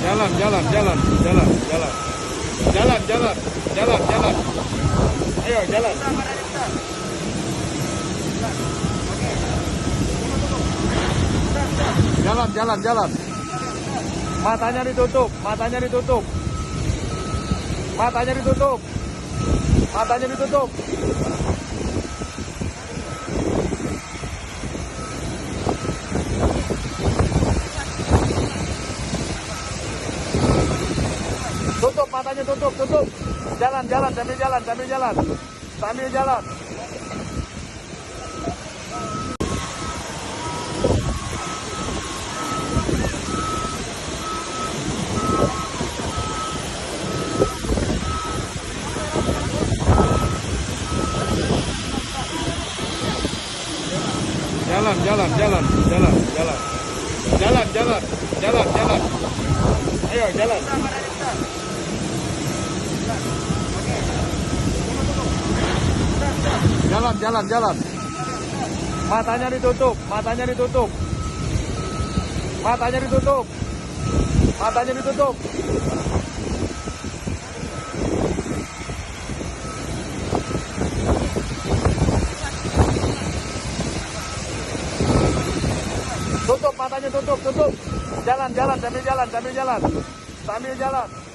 Jalan, jalan, jalan, jalan, jalan. Jalan, jalan, jalan, jalan. Ayo, jalan. Jalan, jalan, jalan. Matanya ditutup, matanya ditutup. Matanya ditutup. Matanya ditutup. Tutup, matanya tutup, tutup. Jalan, jalan, sambil jalan, sambil jalan. Sambil jalan. Jalan, jalan, jalan, jalan, jalan. Jalan, jalan, jalan, jalan. Ayo, jalan. Jalan, jalan, jalan. Matanya ditutup, matanya ditutup. Matanya ditutup. Matanya ditutup. Tutup, matanya tutup, tutup. Jalan, jalan, sambil jalan, sambil jalan. Sambil jalan.